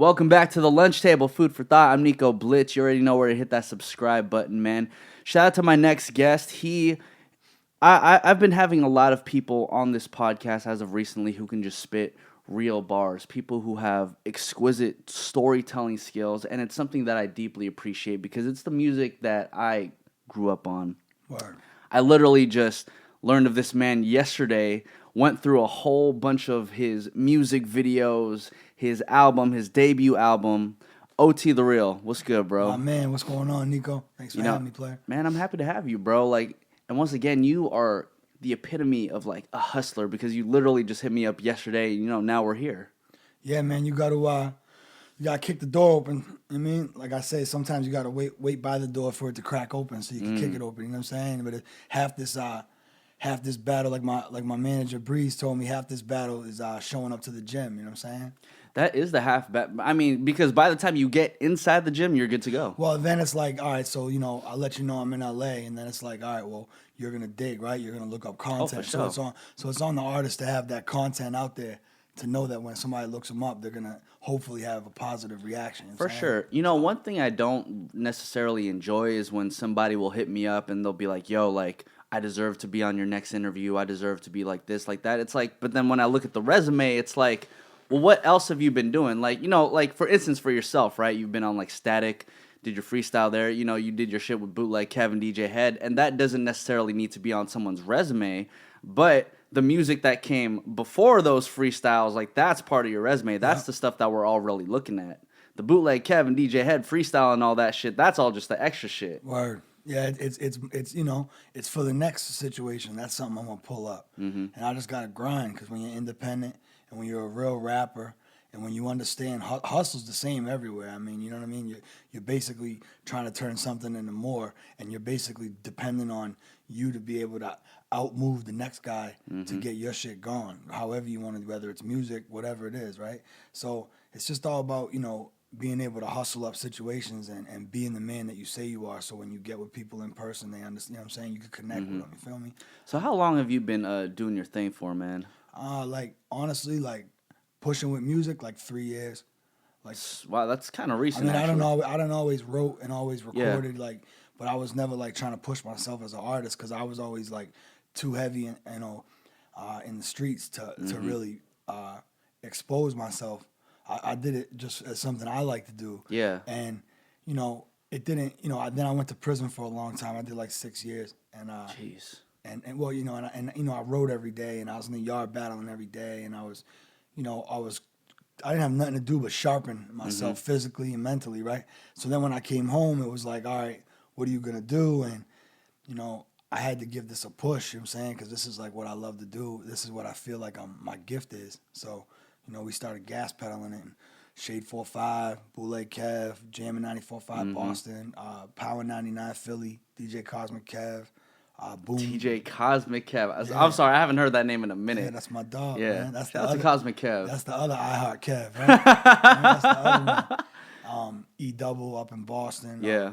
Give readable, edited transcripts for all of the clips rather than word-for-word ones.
Welcome back to the lunch table, food for thought. I'm Nico Blitz. You already know where to hit that subscribe button, man. Shout out to my next guest. I've been having a lot of people on this podcast as of recently who can just spit real bars. People who have exquisite storytelling skills, and it's something that I deeply appreciate because it's the music that I grew up on. Word. I literally just learned of this man yesterday, went through a whole bunch of his music videos, his album, his debut album, OT The Real. What's good, bro? Oh, man, what's going on, Nico? Thanks for having me, player. Man, I'm happy to have you, bro. And once again, you are the epitome of a hustler because you literally just hit me up yesterday. Now we're here. Yeah, man, you gotta kick the door open. I mean, like I say, sometimes you gotta wait by the door for it to crack open so you can kick it open. You know what I'm saying? But half this battle, like my manager Breeze told me, half this battle is showing up to the gym. You know what I'm saying? That is the half bet. I mean, because by the time you get inside the gym, you're good to go. Well, then it's like, all right, so I'll let you know I'm in LA, and then it's like, all right, well, you're gonna dig, right? You're gonna look up content. For sure. So it's on the artist to have that content out there to know that when somebody looks them up, they're gonna hopefully have a positive reaction. For sure. One thing I don't necessarily enjoy is when somebody will hit me up and they'll be like, yo, I deserve to be on your next interview. I deserve to be like this, like that. It's like, but then when I look at the resume, it's like, well, what else have you been doing? For instance, for yourself, right? You've been on Static, did your freestyle there. You did your shit with Bootleg Kev and DJ Head, and that doesn't necessarily need to be on someone's resume, but the music that came before those freestyles, that's part of your resume. That's the stuff that we're all really looking at. The Bootleg Kev and DJ Head freestyle and all that shit, that's all just the extra shit. Word. Yeah, it's for the next situation. That's something I'm gonna pull up, and I just gotta grind because when you're independent and when you're a real rapper and when you understand hustle's the same everywhere. I mean, you know what I mean. You're basically trying to turn something into more, and you're basically dependent on you to be able to outmove the next guy to get your shit going. However you want to, whether it's music, whatever it is, right? So it's just all about being able to hustle up situations and being the man that you say you are. So when you get with people in person, they understand. You know what I'm saying? You can connect with them. You feel me? So how long have you been doing your thing for, man? Honestly, pushing with music, 3 years. Wow, that's kind of recent. I mean, actually. I don't always wrote and always recorded, but I was never trying to push myself as an artist because I was always too heavy in the streets to really expose myself. I did it just as something I like to do. Yeah. And, it didn't, then I went to prison for a long time. I did 6 years. And, jeez. And well, I rode every day and I was in the yard battling every day. And I was, I didn't have nothing to do but sharpen myself physically and mentally, right? So then when I came home, it was all right, what are you going to do? And, I had to give this a push, you know what I'm saying? Because this is what I love to do. This is what I feel like my gift is. So, we started gas pedaling it. Shade 4-5, Bootleg Kev, Jammin' 94.5 Boston, Power 99 Philly, DJ Cosmic Kev, Boom. DJ Cosmic Kev. Yeah. I'm sorry, I haven't heard that name in a minute. Yeah, that's my dog, yeah. man. That's Shout out to Cosmic Kev. That's the other iHeart Kev, right? That's the other one. E-Double up in Boston. Yeah.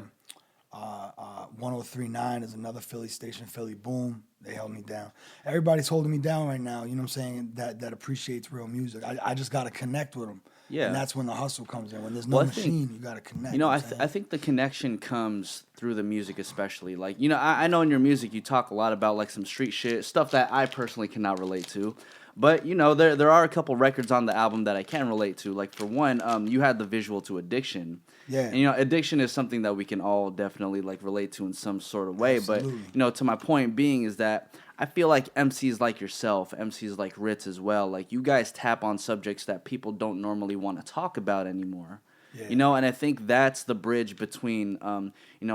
1039 is another Philly station, Philly Boom. They held me down. Everybody's holding me down right now, you know what I'm saying, that appreciates real music. I just got to connect with them. Yeah. And that's when the hustle comes in. When there's no machine, you got to connect. I think the connection comes through the music especially. I know in your music you talk a lot about some street shit, stuff that I personally cannot relate to. But, there are a couple records on the album that I can relate to. For one, you had the visual to Addiction. Yeah. And, Addiction is something that we can all definitely, relate to in some sort of way. Absolutely. But, to my point being is that I feel like MCs like yourself, MCs like Ritz as well, you guys tap on subjects that people don't normally want to talk about anymore. Yeah. And I think that's the bridge between,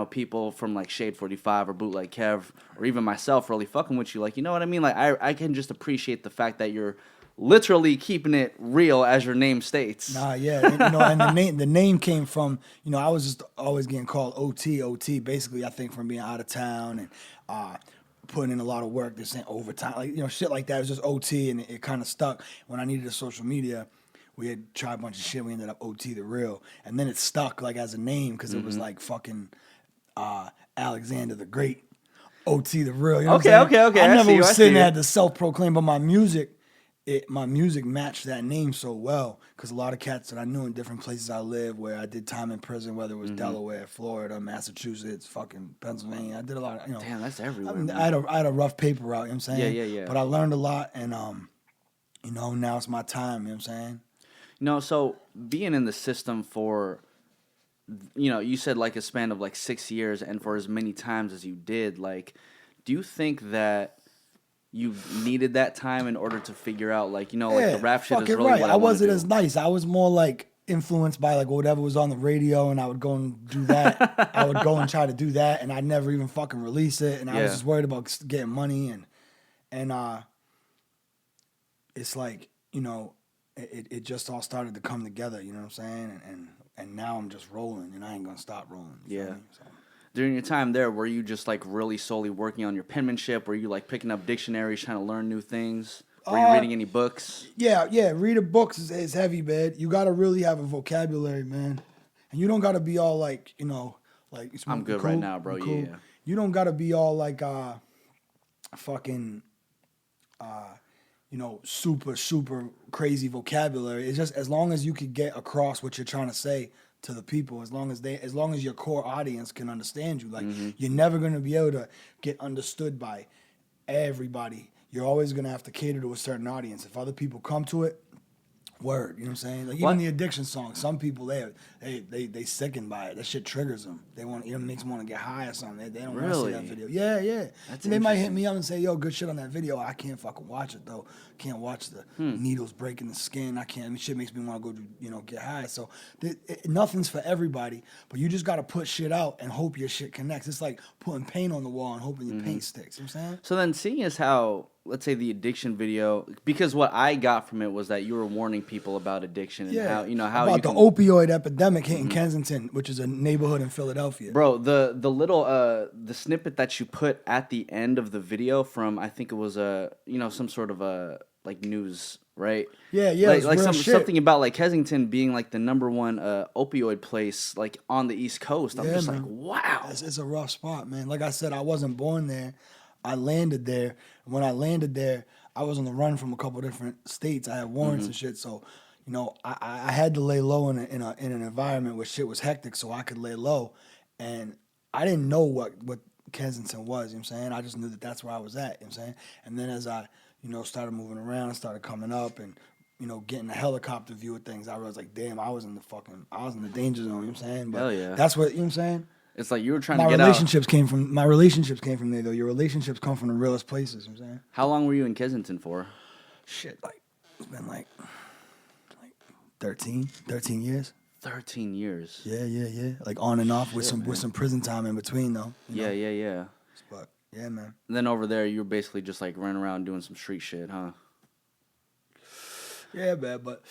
people from Shade 45 or Bootleg Kev or even myself really fucking with you. You know what I mean? I can just appreciate the fact that you're literally keeping it real as your name states. Nah, yeah. And the name came from, I was just always getting called OT, basically, I think from being out of town and putting in a lot of work. They're saying overtime, shit like that. It was just OT and it kind of stuck. When I needed a social media, we had tried a bunch of shit. We ended up OT The Real. And then it stuck as a name because it was fucking Alexander the Great. OT The Real. You know okay. I never was sitting there at the self-proclaim, but my music my music matched that name so well because a lot of cats that I knew in different places I lived, where I did time in prison, whether it was Delaware, Florida, Massachusetts, fucking Pennsylvania. I did a lot of, Damn, that's everywhere, I man. had a rough paper route, you know what I'm saying? Yeah. But I learned a lot, and now it's my time, you know what I'm saying? So being in the system for, you said like a span of like 6 years, and for as many times as you did, like, do you think that you needed that time in order to figure out, like, like the rap shit is fucking really right. what I I want to wasn't do? as nice. I was more like influenced by like whatever was on the radio, and I would go and do that. I would go and try to do that, and I'd never even fucking release it. And I was Yeah. just worried about getting money, and it's like, it just all started to come together. You know what I'm saying? And now I'm just rolling, and I ain't gonna stop rolling. You feel Yeah. me? So. During your time there, were you just like really solely working on your penmanship? Were you like picking up dictionaries, trying to learn new things? Were you reading any books? Yeah. Reading books is heavy, man. You gotta really have a vocabulary, man, and you don't gotta be all like, like I'm good right now, bro. Cool. Yeah. You don't gotta be all like fucking super crazy vocabulary. It's just as long as you could get across what you're trying to say to the people, as long as your core audience can understand you. Like, you're never gonna be able to get understood by everybody. You're always gonna have to cater to a certain audience. If other people come to it, word, you know what I'm saying? Like, even the addiction song, some people they sickened by it. That shit triggers them. They want, it makes them want to get high or something. They don't want to see that video. Yeah. That's They might hit interesting. me up and say, "Yo, good shit on that video." I can't fucking watch it though. Can't watch the needles breaking the skin. I can't. I mean, shit makes me want to go get high. So nothing's for everybody. But you just got to put shit out and hope your shit connects. It's like putting paint on the wall and hoping your paint sticks. You know what I'm saying? So then, seeing as how, let's say, the addiction video, because what I got from it was that you were warning people about addiction and how how about you the can, opioid epidemic hitting Kensington, which is a neighborhood in Philadelphia. bro, the little the snippet that you put at the end of the video from, I think it was some sort of like news, right? Yeah, like it's real shit. something about like Kensington being like the number one opioid place like on the East Coast. I'm just man. like, wow. It's a rough spot, man. Like I said, I wasn't born there. I landed there. When I landed there, I was on the run from a couple different states. I had warrants and shit, so I had to lay low in an environment where shit was hectic, so I could lay low. And I didn't know what Kensington was. You know what I'm saying? I just knew that that's where I was at. You know what I'm saying? And then as I started moving around, started coming up, and getting a helicopter view of things, I was like, damn, I was in the danger zone. You know what I'm saying? But Hell yeah. that's what, you know what I'm saying? It's like you were trying My to get relationships came from there, though. Your relationships come from the realest places. You know what I'm saying? How long were you in Kensington for? Shit, like it's been like 13 years. 13 years. Yeah. Like on and off with some prison time in between, though. Yeah. But yeah, man. And then over there, you were basically just like running around doing some street shit, huh? Yeah, man. But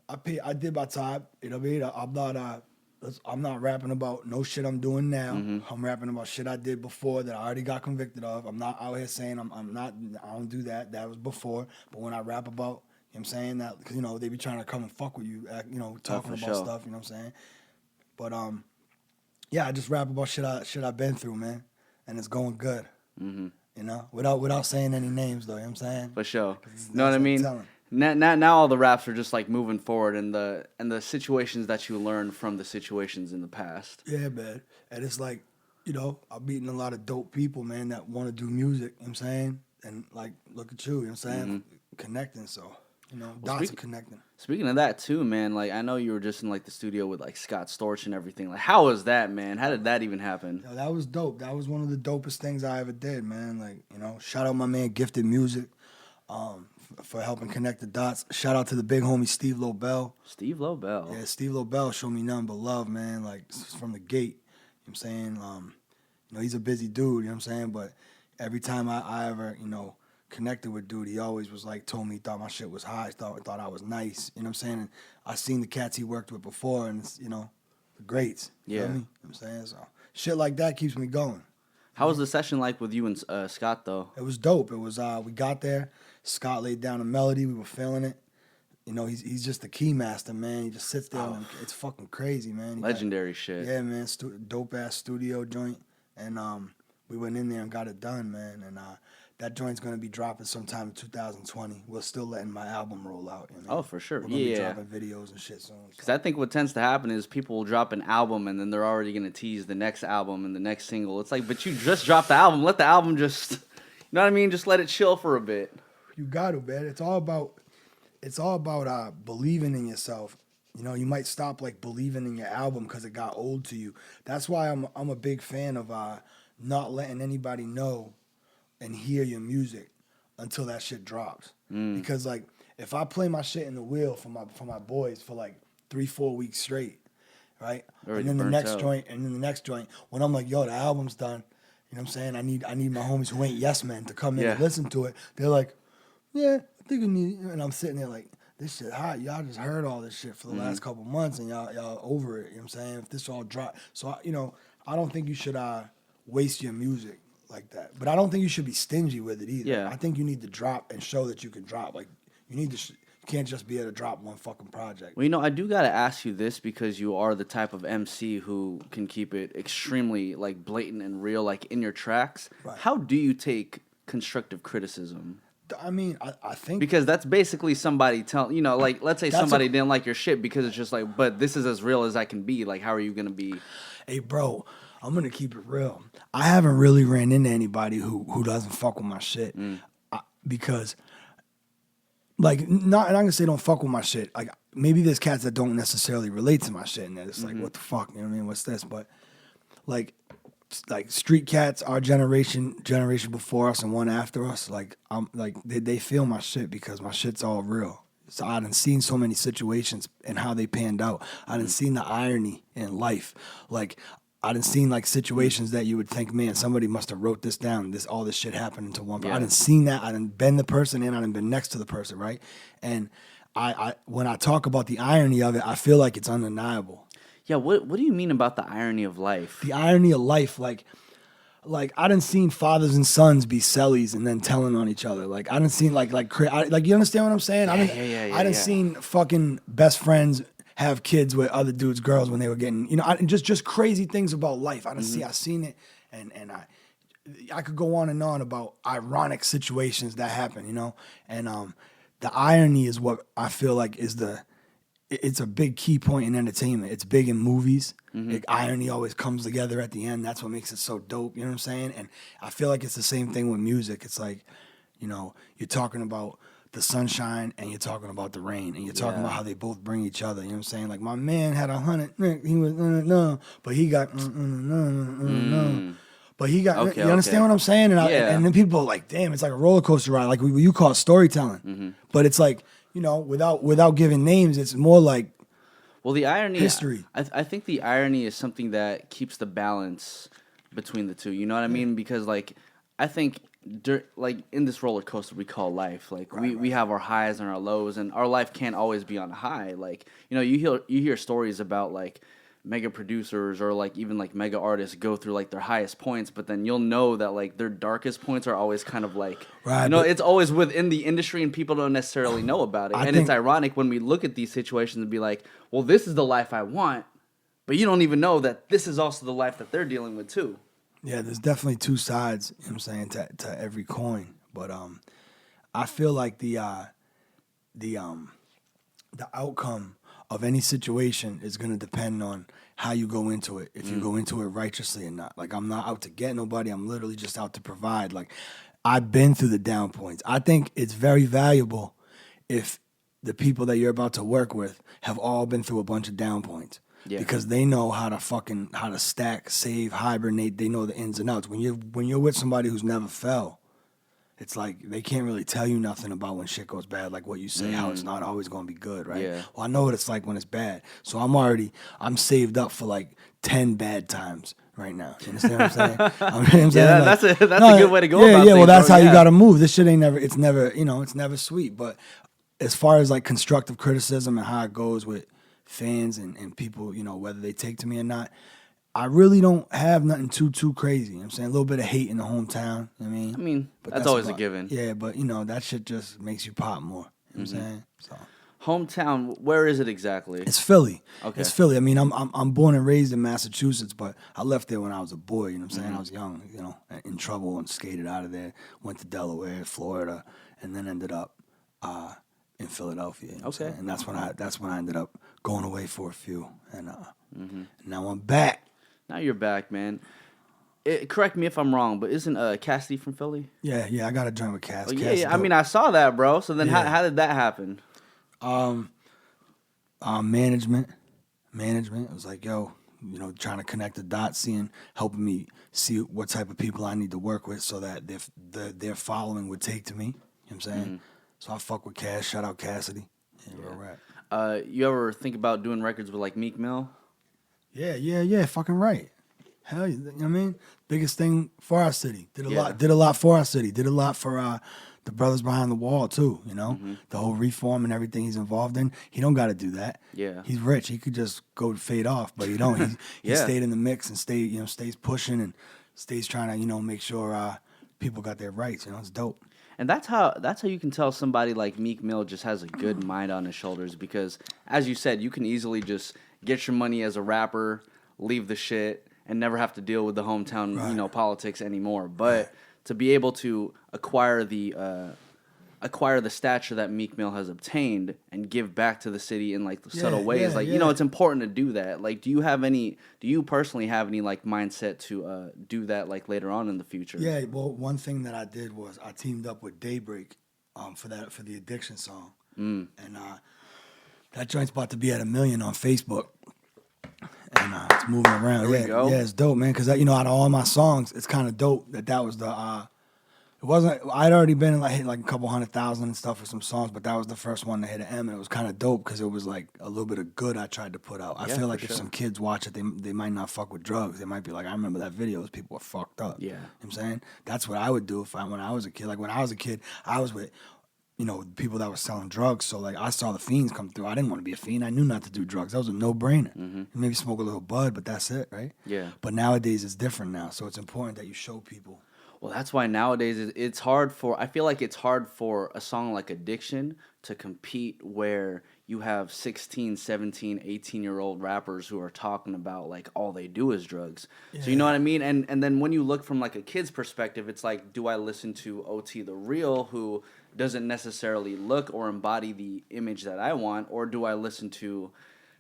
I did my time. You know what I mean? I'm not rapping about no shit I'm doing now. I'm rapping about shit I did before that I already got convicted of. I'm not out here saying I don't do that. That was before. But when I rap about, you know what I'm saying, that, because they be trying to come and fuck with you, talking about sure. stuff, you know what I'm saying? But yeah, I just rap about shit I've been through, man, and it's going good. Without saying any names, though, you know what I'm saying? For sure. Know what I mean? Telling. Now all the raps are just like moving forward, and the situations that you learned from the situations in the past. Yeah, man. And it's like, I'm meeting a lot of dope people, man, that want to do music, you know what I'm saying? And like, look at you know what I'm saying? Connecting, so, dots are connecting. Speaking of that too, man, like I know you were just in like the studio with like Scott Storch and everything. Like, how was that, man? How did that even happen? Yo, that was dope. That was one of the dopest things I ever did, man. Like, shout out my man Gifted Music. For helping connect the dots. Shout out to the big homie Steve Lobel. Steve Lobel. Yeah, Steve Lobel showed me nothing but love, man. Like, from the gate. You know what I'm saying? He's a busy dude, you know what I'm saying? But every time I ever, connected with dude, he always was like, told me he thought my shit was hot, thought I was nice. You know what I'm saying? And I seen the cats he worked with before, and it's, the greats. You know what I mean? You know what I'm saying? So shit like that keeps me going. How was the session like with you and Scott though? It was dope. It was we got there. Scott laid down a melody. We were feeling it. He's just the key master, man. He just sits there. And it's fucking crazy, man. Legendary shit. Yeah, man. Dope ass studio joint, and we went in there and got it done, man. And that joint's gonna be dropping sometime in 2020. We're still letting my album roll out. You know? Oh, for sure. We're gonna be dropping videos and shit soon. Because I think what tends to happen is people will drop an album and then they're already going to tease the next album and the next single. It's like, but you just dropped the album. Let the album just, you know what I mean? Just let it chill for a bit. You got to, man. It's all about believing in yourself. You know, you might stop like believing in your album because it got old to you. That's why I'm a big fan of not letting anybody know and hear your music until that shit drops. Because like if I play my shit in the wheel for my boys for like 3-4 weeks straight, right? And then the next joint, when I'm like, yo, the album's done, you know what I'm saying? I need my homies who ain't yes men to come in and listen to it. They're like, yeah, I think we need, and I'm sitting there like, this shit hot. Y'all just heard all this shit for the last couple months and y'all over it. You know what I'm saying? If this all drop. So, I don't think you should waste your music like that. But I don't think you should be stingy with it either. Yeah. I think you need to drop and show that you can drop. Like, you can't just be able to drop one fucking project. Well, I do got to ask you this because you are the type of MC who can keep it extremely, like, blatant and real, like, in your tracks. Right. How do you take constructive criticism? I mean, I think... Because that's basically somebody telling, like, let's say somebody didn't like your shit because it's just like, but this is as real as I can be. Like, how are you going to be... Hey, bro, I'm going to keep it real. I haven't really ran into anybody who doesn't fuck with my shit. Because... Like, and I'm going to say don't fuck with my shit. Like, maybe there's cats that don't necessarily relate to my shit, and they're just like, what the fuck? You know what I mean? What's this? But, like street cats, our generation before us and one after us, like, they feel my shit because my shit's all real. So I done seen so many situations and how they panned out. I done seen the irony in life. Like, I done seen like situations that you would think, man, somebody must have wrote this down. All this shit happened into one. Yeah. I done seen that. I done been the person and I done been next to the person, right? And I when I talk about the irony of it, I feel like it's undeniable. Yeah, what do you mean about the irony of life? The irony of life, like I done seen fathers and sons be cellies and then telling on each other. Like I done seen like you understand what I'm saying? I done seen fucking best friends have kids with other dudes' girls when they were getting, just crazy things about life. I seen it, and I could go on and on about ironic situations that happen, and the irony is what I feel like it's a big key point in entertainment. It's big in movies. Irony always comes together at the end. That's what makes it so dope. You know what I'm saying? And I feel like it's the same thing with music. It's like, you're talking about the sunshine and you're talking about the rain and you're talking about how they both bring each other. You know what I'm saying? Like my man had 100, he was no, but he got no. But he got, you understand what I'm saying? And and then people are like, damn, it's like a roller coaster ride, like what you call storytelling. But it's like, without giving names, it's more like the irony, history. I think the irony is something that keeps the balance between the two. You know what I mean? Because like I think like in this roller coaster we call life, like we have our highs and our lows, and our life can't always be on a high. Like you hear stories about like mega producers or like even like mega artists go through like their highest points, but then you'll know that like their darkest points are always kind of like it's always within the industry and people don't necessarily know about it. It's ironic when we look at these situations and be like, well, this is the life I want, but you don't even know that this is also the life that they're dealing with too. Yeah, there's definitely two sides, you know what I'm saying, to every coin. But I feel like the outcome of any situation is going to depend on how you go into it, if you go into it righteously or not. Like, I'm not out to get nobody. I'm literally just out to provide. Like, I've been through the down points. I think it's very valuable if the people that you're about to work with have all been through a bunch of down points. Yeah. Because they know how to stack, save, hibernate. They know the ins and outs. When you're with somebody who's never fell, it's like they can't really tell you nothing about when shit goes bad, like what you say, how it's not always going to be good, right? Yeah. Well, I know what it's like when it's bad. So I'm saved up for like 10 bad times right now. You understand what I'm saying? That's a good way to go about things. Well, that's how you got to move. This shit it's never sweet. But as far as like constructive criticism and how it goes with fans and people, whether they take to me or not, I really don't have nothing too crazy. You know what I'm saying? A little bit of hate in the hometown. I mean, but that's always a given. Yeah, but that shit just makes you pop more. You know what I'm saying? So Hometown, where is it exactly? It's Philly. Okay. It's Philly. I mean, I'm born and raised in Massachusetts, but I left there when I was a boy. You know what I'm saying? I was young, you know, in trouble and skated out of there. Went to Delaware, Florida, and then ended up in Philadelphia. You know what I'm saying? And that's when I ended up going away for a few, and now I'm back. Now you're back, man. Correct me if I'm wrong, but isn't Cassidy from Philly? Yeah, I got a joint with Cass. Oh, yeah. I mean, I saw that, bro. So then how did that happen? Management. It was like, yo, you know, trying to connect the dots, helping me see what type of people I need to work with so that their following would take to me. You know what I'm saying? So I fuck with Cass. Shout out Cassidy. Yeah, we're right. You ever think about doing records with like Meek Mill? Yeah, fucking right. Hell, you know what I mean? Biggest thing for our city. Did a lot for our city. Did a lot for the brothers behind the wall too, you know? The whole reform and everything he's involved in. He don't got to do that. Yeah. He's rich. He could just go fade off, but he don't. He stayed in the mix and stays pushing and stays trying to, you know, make sure people got their rights, you know? It's dope. And that's how you can tell somebody like Meek Mill just has a good mind on his shoulders because, as you said, you can easily just get your money as a rapper, leave the shit, and never have to deal with the hometown, you know, politics anymore. But to be able to acquire the stature that Meek Mill has obtained and give back to the city in like subtle ways, you know, it's important to do that. Like, do you personally have any like mindset to do that like later on in the future? Yeah, well, one thing that I did was I teamed up with Daybreak for the Addiction song, and that joint's about to be at 1 million on Facebook. And it's moving around. There we go. Yeah, it's dope, man. Because you know, out of all my songs, it's kind of dope that was the. It wasn't. I'd already been like hit like a couple 100,000 and stuff for some songs, but that was the first one to hit an M, and it was kind of dope because it was like a little bit of good I tried to put out. I feel like if some kids watch it, they might not fuck with drugs. They might be like, I remember that video. Those people were fucked up. Yeah, you know what I'm saying that's what I would do when I was a kid. Like when I was a kid, I was with, you know, people that were selling drugs. So like I saw the fiends come through. I didn't want to be a fiend. I knew not to do drugs. That was a no-brainer. Maybe smoke a little bud, but that's it, right? Yeah. But nowadays it's different now. So it's important that you show people. Well, that's why nowadays it's hard for. I feel like it's hard for a song like Addiction to compete where you have 16, 17, 18-year-old rappers who are talking about like all they do is drugs. Yeah. So you know what I mean? And then when you look from like a kid's perspective, it's like, do I listen to OT the Real who doesn't necessarily look or embody the image that I want, or do I listen to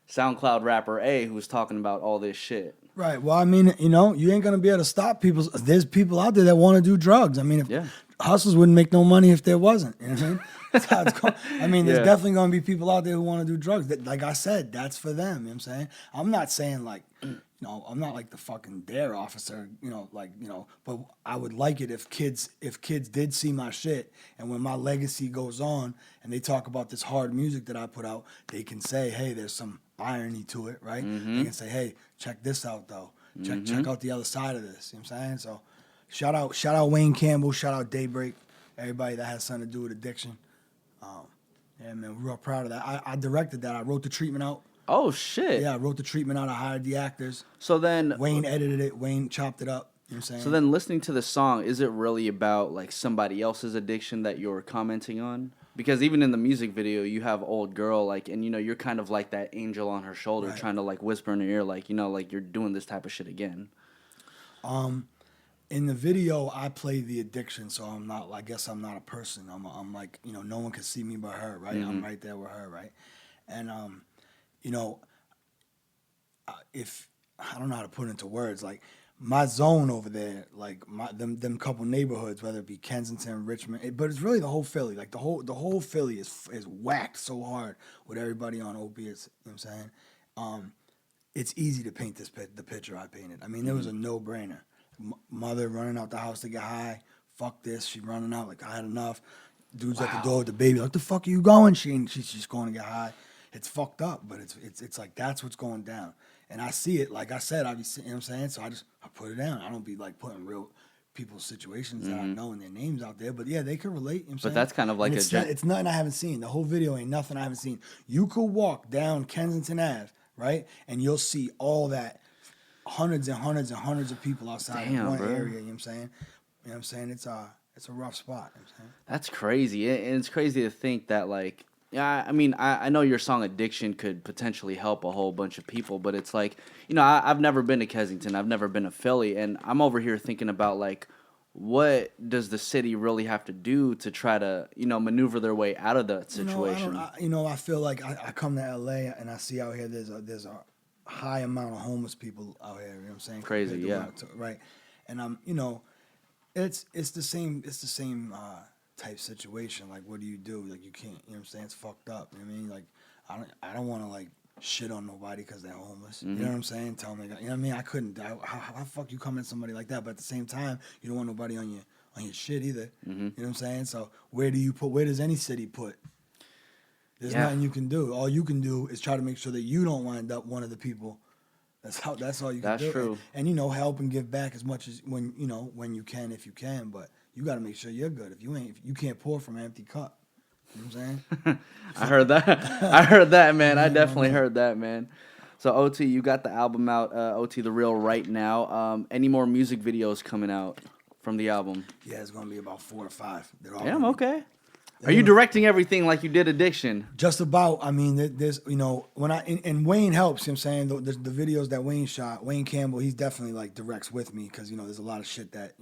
SoundCloud rapper A who's talking about all this shit? Right. Well, I mean, you know, you ain't gonna be able to stop people. There's people out there that want to do drugs. I mean, if hustlers wouldn't make no money if there wasn't. You know what I mean? That's how it's going. I mean, there's definitely gonna be people out there who want to do drugs. That, like I said, that's for them. You know what I'm saying? I'm not saying like, you know, I'm not like the fucking dare officer. You know, like, you know, but I would like it if kids did see my shit, and when my legacy goes on and they talk about this hard music that I put out, they can say, hey, there's some irony to it, right? They can say, hey, check this out though. Check out the other side of this. You know what I'm saying? So shout out Wayne Campbell, shout out Daybreak, everybody that has something to do with addiction. Yeah, man, we're real proud of that. I directed that. I wrote the treatment out. Oh shit. Yeah, I wrote the treatment out. I hired the actors. So then Wayne edited it. Wayne chopped it up. You know what I'm saying? So then listening to the song, is it really about like somebody else's addiction that you're commenting on? Because even in the music video, you have old girl, like, and you know, you're kind of like that angel on her shoulder, trying to like whisper in her ear, like, you know, like you're doing this type of shit again. In the video, I play the addiction, so I'm not. I guess I'm not a person. I'm like, you know, no one can see me but her, right? I'm right there with her, right? And you know, if I don't know how to put it into words, like my zone over there, like them couple neighborhoods, whether it be Kensington, Richmond, but it's really the whole Philly. Like the whole Philly is whacked so hard with everybody on opiates. You know what I'm saying? It's easy to paint the picture I painted. I mean, it was a no-brainer. Mother running out the house to get high. Fuck this. She running out like I had enough. Dude's at the door with the baby. Like, the fuck are you going? She's going to get high. It's fucked up, but it's like that's what's going down. And I see it. Like I said, I be, you know what I'm saying? So I put it down. I don't be like putting real people's situations that I know and their names out there. But yeah, they can relate. You know what I'm saying? But that's kind of like it's nothing I haven't seen. The whole video ain't nothing I haven't seen. You could walk down Kensington Ave, right? And you'll see all that. Hundreds and hundreds and hundreds of people outside of one area, you know what I'm saying? You know what I'm saying? It's a rough spot, you know what I'm saying? That's crazy. And it's crazy to think that, like, Yeah, I mean, I know your song "Addiction" could potentially help a whole bunch of people, but it's like, I've never been to Kensington, I've never been to Philly, and I'm over here thinking about like, what does the city really have to do to try to, maneuver their way out of that situation? I feel like I come to LA and I see out here there's a high amount of homeless people out here. You know what I'm saying? Crazy, yeah. Right, and it's the same type situation. Like, what do you do? Like, you can't. You know what I'm saying? It's fucked up. You know what I mean? Like, I don't want to like shit on nobody because they're homeless. You know what I'm saying? Tell them, you know what I mean? I couldn't. How the fuck you come at somebody like that? But at the same time, you don't want nobody on your shit either. You know what I'm saying? So where does any city put? There's nothing you can do. All you can do is try to make sure that you don't wind up one of the people. That's all you can do. That's true. And help and give back as much as when you can, if you can. But you got to make sure you're good. If you can't pour from an empty cup. You know what I'm saying? I heard that. I heard that, man. I definitely heard that, man. So OT, you got the album out, OT The Real, right now. Any more music videos coming out from the album? Yeah, it's gonna be about 4 or 5. Damn, okay. Are you directing everything like you did Addiction? Just about. I mean, there's when and Wayne helps. You know what I'm saying? The videos that Wayne shot, Wayne Campbell, he's definitely like directs with me because there's a lot of shit that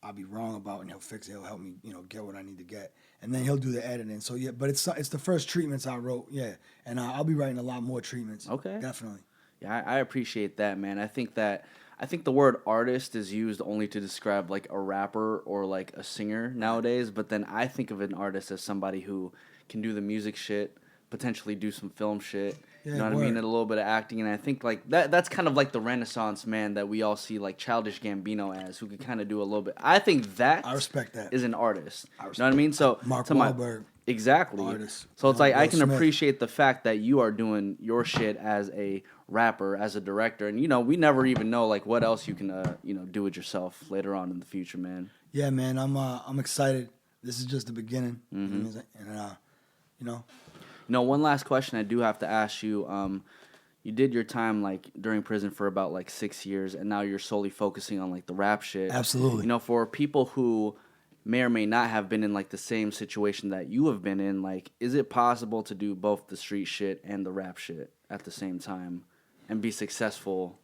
I'll be wrong about, and he'll fix it. He'll help me, get what I need to get, and then he'll do the editing. So yeah, but it's the first treatments I wrote, yeah, and I'll be writing a lot more treatments. Okay, definitely. Yeah, I appreciate that, man. I think the word artist is used only to describe like a rapper or like a singer nowadays, but then I think of an artist as somebody who can do the music shit, potentially do some film shit. Yeah, you know what I mean? And a little bit of acting. And I think like that's kind of like the Renaissance man that we all see like Childish Gambino as, who could kind of do a little bit. I think that I respect that is an artist. You know what I mean? So Mark Wahlberg. Exactly. Artist. So it's like Will I can Smith. appreciate the fact that you are doing your shit as a rapper, as a director, and we never even know like what else you can do it yourself later on in the future, man. Yeah, man, I'm excited. This is just the beginning, and one last question I do have to ask you. You did your time like during prison for about like 6 years, and now you're solely focusing on like the rap shit. Absolutely. For people who may or may not have been in like the same situation that you have been in, like, is it possible to do both the street shit and the rap shit at the same time and be successful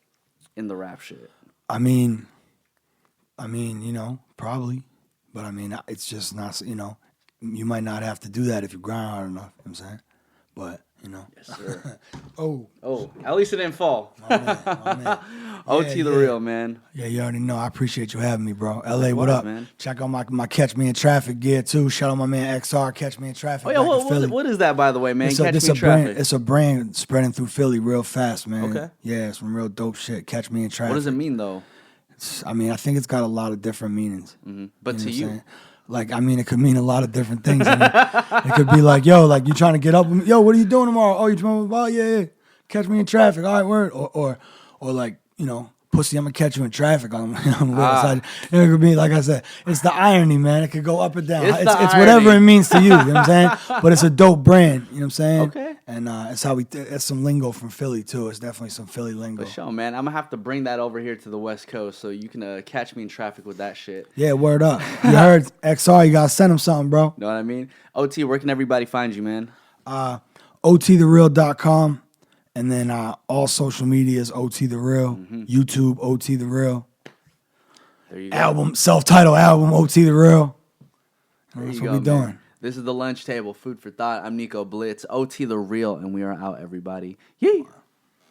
in the rap shit? I mean, probably, but I mean, it's just not, you might not have to do that if you grind hard enough. You know what I'm saying, but Yes, sir. oh, at least it didn't fall. My man. OT The Real, man. Yeah, you already know. I appreciate you having me, bro. LA, what up? Man. Check out my Catch Me in Traffic gear too. Shout out my man XR, Catch Me in Traffic. Oh yeah, what is that, by the way, man? Catch Me in Traffic. It's a brand spreading through Philly real fast, man. Okay. Yeah, it's some real dope shit. Catch Me in Traffic. What does it mean though? I think it's got a lot of different meanings. Mm-hmm. But to you. Like, it could mean a lot of different things. It could be like, yo, like you trying to get up with me. Yo, what are you doing tomorrow? Oh, you tomorrow? Oh, yeah. Catch me in traffic. All right, word. Or like, pussy, I'm gonna catch you in traffic on the side. It could be, like I said, it's the irony, man. It could go up and down. It's whatever it means to you. You know what I'm saying? But it's a dope brand. You know what I'm saying? Okay. And it's some lingo from Philly too. It's definitely some Philly lingo. For sure, man. I'm gonna have to bring that over here to the West Coast so you can catch me in traffic with that shit. Yeah, word up. You heard XR? You gotta send him something, bro. Know what I mean? OT, where can everybody find you, man? OTTheReal.com. And then all social media is OT The Real. YouTube, OT The Real. There you go. Album, self-titled album, OT The Real. That's what we're doing. This is The Lunch Table, food for thought. I'm Nico Blitz, OT The Real, and we are out, everybody. Yee!